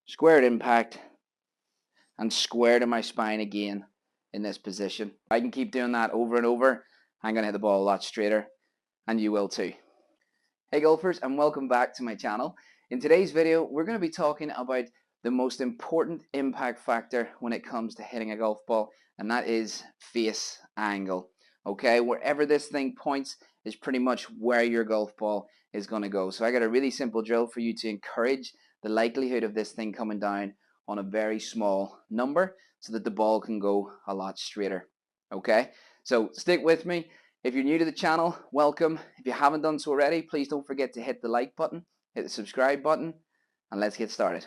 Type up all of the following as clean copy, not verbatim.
square at impact, and square to my spine again in this position. I can keep doing that over and over. I'm going to hit the ball a lot straighter, and you will too. Hey golfers, and welcome back to my channel. In today's video, we're going to be talking about the most important impact factor when it comes to hitting a golf ball, and that is face angle. Okay, wherever this thing points is pretty much where your golf ball is going to go. So I got a really simple drill for you to encourage the likelihood of this thing coming down on a very small number so that the ball can go a lot straighter. Okay, so stick with me. If you're new to the channel, welcome. If you haven't done so already, please don't forget to hit the like button, hit the subscribe button, and let's get started.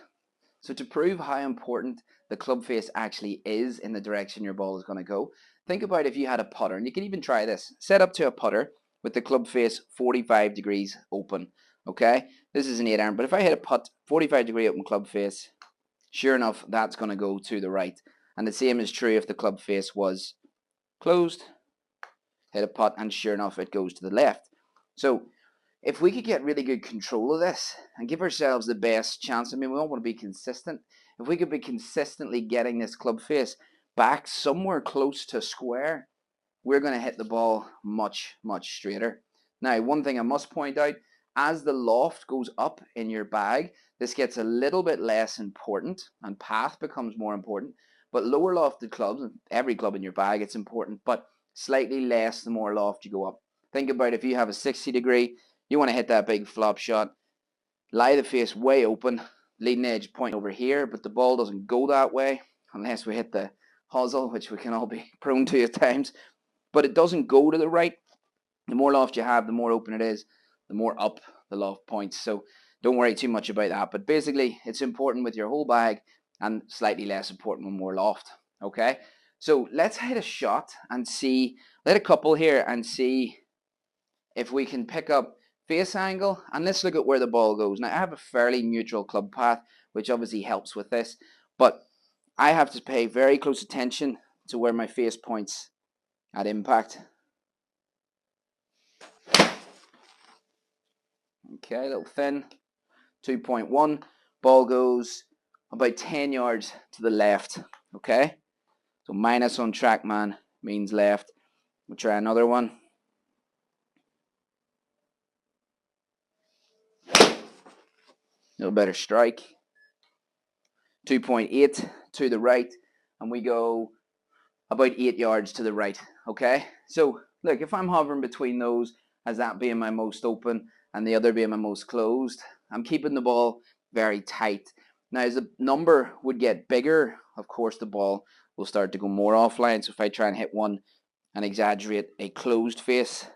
So to prove how important the club face actually is in the direction your ball is going to go, think about if you had a putter, and you can even try this. Set up to a putter with the club face 45 degrees open. Okay, this is an 8-iron, but if I hit a putt 45 degree open club face, sure enough, that's going to go to the right. And the same is true if the club face was closed, hit a putt, and sure enough, it goes to the left. So if we could get really good control of this and give ourselves the best chance, I mean, we all want to be consistent. If we could be consistently getting this club face back somewhere close to square, we're going to hit the ball much, much straighter. Now, one thing I must point out, as the loft goes up in your bag, this gets a little bit less important and path becomes more important. But lower lofted clubs, every club in your bag, it's important, but slightly less the more loft you go up. Think about if you have a 60 degree, you want to hit that big flop shot, lie the face way open, leading edge point over here, but the ball doesn't go that way unless we hit the hosel, which we can all be prone to at times. But it doesn't go to the right. The more loft you have, the more open it is, the more up the loft points. So don't worry too much about that. But basically, it's important with your whole bag and slightly less important with more loft. Okay, so let's hit a shot and see, let a couple here and see if we can pick up face angle, and let's look at where the ball goes. Now I have a fairly neutral club path, which obviously helps with this, but I have to pay very close attention to where my face points at impact. Okay, a little thin, 2.1, ball goes about 10 yards to the left. Okay, so minus on TrackMan means left. We'll try another one. A little better strike. 2.8 to the right, and we go about 8 yards to the right. Okay, so look, if I'm hovering between those, as that being my most open and the other being my most closed, I'm keeping the ball very tight. Now as the number would get bigger, of course the ball will start to go more offline. So if I try and hit one and exaggerate a closed face,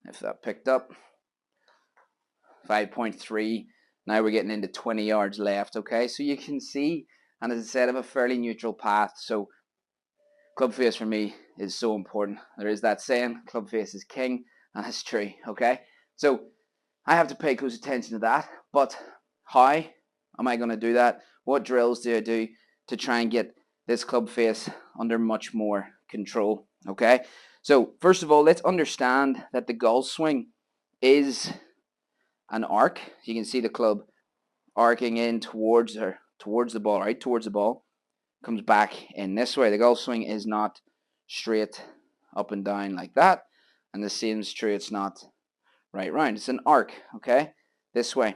if that picked up, 5.3, now we're getting into 20 yards left. Okay, so you can see, and as I said, I have a fairly neutral path, so club face for me is so important. There is that saying, club face is king, and it's true. Okay, so I have to pay close attention to that. But how am I going to do that? What drills do I do to try and get this club face under much more control? Okay, so first of all, let's understand that the golf swing is an arc. You can see the club arcing in towards the ball, right? Towards the ball, comes back in this way. The golf swing is not straight up and down like that, and the same is true. It's not right round. It's an arc. Okay, this way.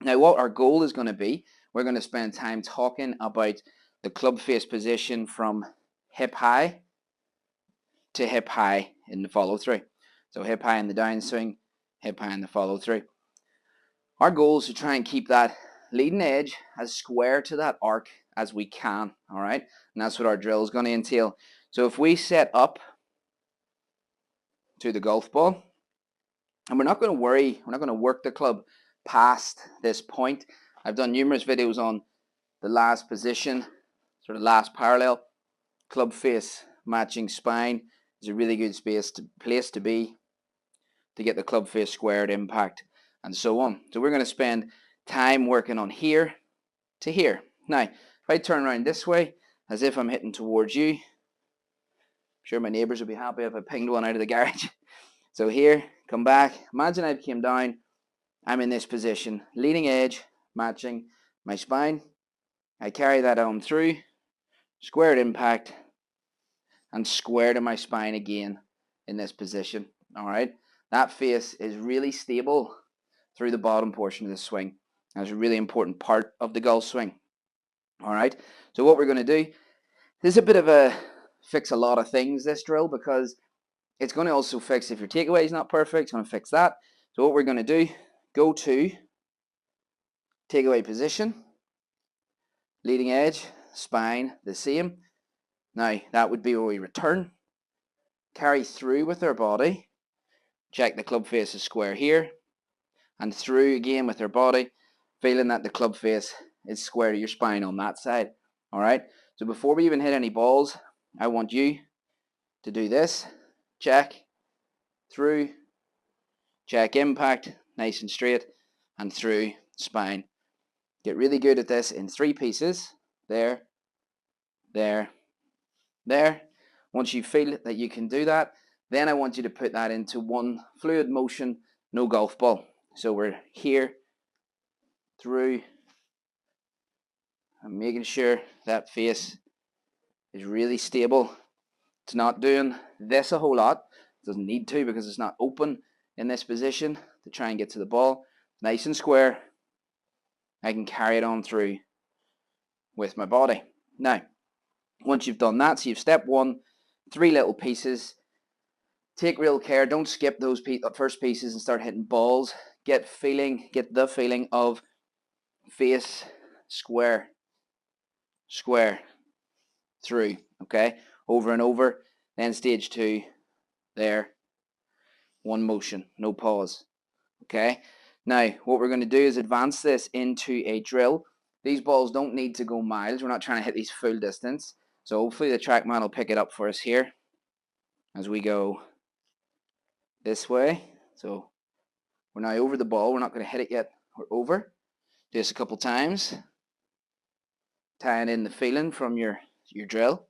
Now, what our goal is going to be, we're going to spend time talking about the club face position from hip high to hip high in the follow through. So hip high in the downswing, hip high in the follow through. Our goal is to try and keep that leading edge as square to that arc as we can, all right? And that's what our drill is going to entail. So if we set up to the golf ball, and we're not going to worry, we're not going to work the club past this point. I've done numerous videos on the last position, sort of last parallel. Club face matching spine is a really good place to be to get the club face squared impact and so on. So we're going to spend time working on here to here. Now, if I turn around this way, as if I'm hitting towards you, I'm sure my neighbours would be happy if I pinged one out of the garage. So here, come back. Imagine I came down I'm in this position, leading edge matching my spine. I carry that on through, squared impact, and square to my spine again in this position. All right, that face is really stable through the bottom portion of the swing. That's a really important part of the golf swing. All right, so what we're going to do, this is a bit of a fix a lot of things, this drill, because it's going to also fix if your takeaway is not perfect. It's going to fix that. So what we're going to do, go to takeaway position, leading edge, spine, the same. Now, that would be where we return, carry through with our body, check the club face is square here, and through again with our body, feeling that the club face is square to your spine on that side. All right, so before we even hit any balls, I want you to do this, check, through, check impact, nice and straight, and through, spine. Get really good at this in 3 pieces, there, there, there. Once you feel that you can do that, then I want you to put that into one fluid motion, no golf ball. So we're here, through, and making sure that face is really stable. It's not doing this a whole lot. It doesn't need to because it's not open in this position to try and get to the ball. Nice and square. I can carry it on through with my body. Now, once you've done that, so you've step 1, 3 little pieces. Take real care. Don't skip those first pieces and start hitting balls. Get the feeling of face, square, square, through. Okay, over and over. Then stage 2, there, one motion, no pause. Okay, now what we're going to do is advance this into a drill. These balls don't need to go miles. We're not trying to hit these full distance. So hopefully the TrackMan will pick it up for us here as we go this way. So we're now over the ball. We're not going to hit it yet. We're over. Do this a couple times. Tying in the feeling from your drill.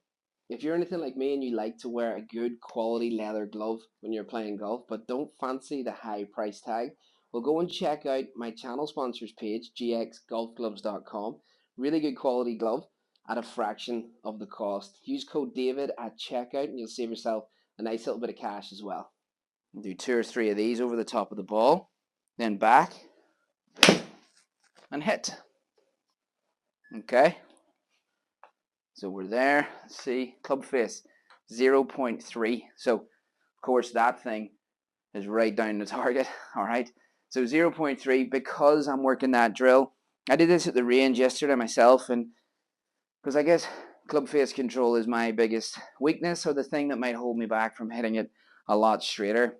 If you're anything like me and you like to wear a good quality leather glove when you're playing golf, but don't fancy the high price tag, well, go and check out my channel sponsors page, gxgolfgloves.com. Really good quality glove at a fraction of the cost. Use code David at checkout and you'll save yourself a nice little bit of cash as well. Do 2 or 3 of these over the top of the ball, then back and hit. Okay. So we're there. Let's see, club face 0.3. So of course that thing is right down the target. All right. So 0.3 because I'm working that drill. I did this at the range yesterday myself, and because I guess club face control is my biggest weakness, or the thing that might hold me back from hitting it a lot straighter,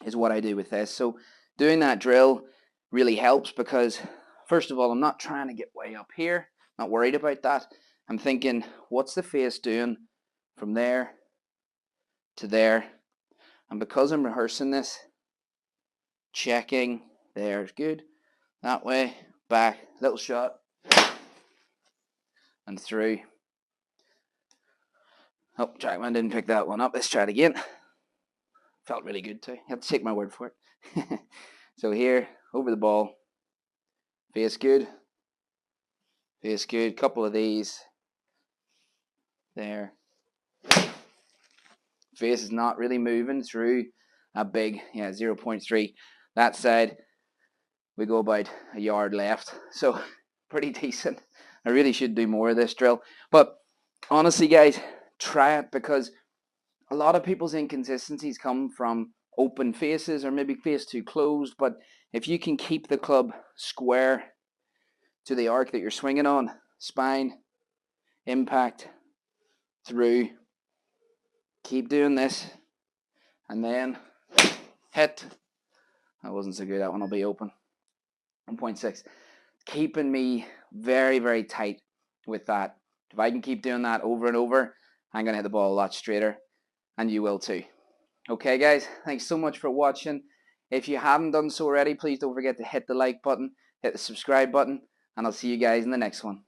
is what I do with this. So doing that drill really helps because first of all, I'm not trying to get way up here. Not worried about that. I'm thinking, what's the face doing from there to there? And because I'm rehearsing this, checking, there's good. That way, back, little shot, and through. Oh, TrackMan didn't pick that one up. Let's try it again. Felt really good too. You have to take my word for it. So here, over the ball, face good. Face good. Couple of these. There. Face is not really moving through a big, 0.3. That side, we go about a yard left. So pretty decent. I really should do more of this drill. But honestly, guys, try it because a lot of people's inconsistencies come from open faces or maybe face too closed. But if you can keep the club square to the arc that you're swinging on, spine, impact, through, keep doing this, and then hit. That wasn't so good. That one will be open. 1.6. Keeping me very, very tight with that. If I can keep doing that over and over, I'm going to hit the ball a lot straighter, and you will too. Okay, guys, thanks so much for watching. If you haven't done so already, please don't forget to hit the like button, hit the subscribe button, and I'll see you guys in the next one.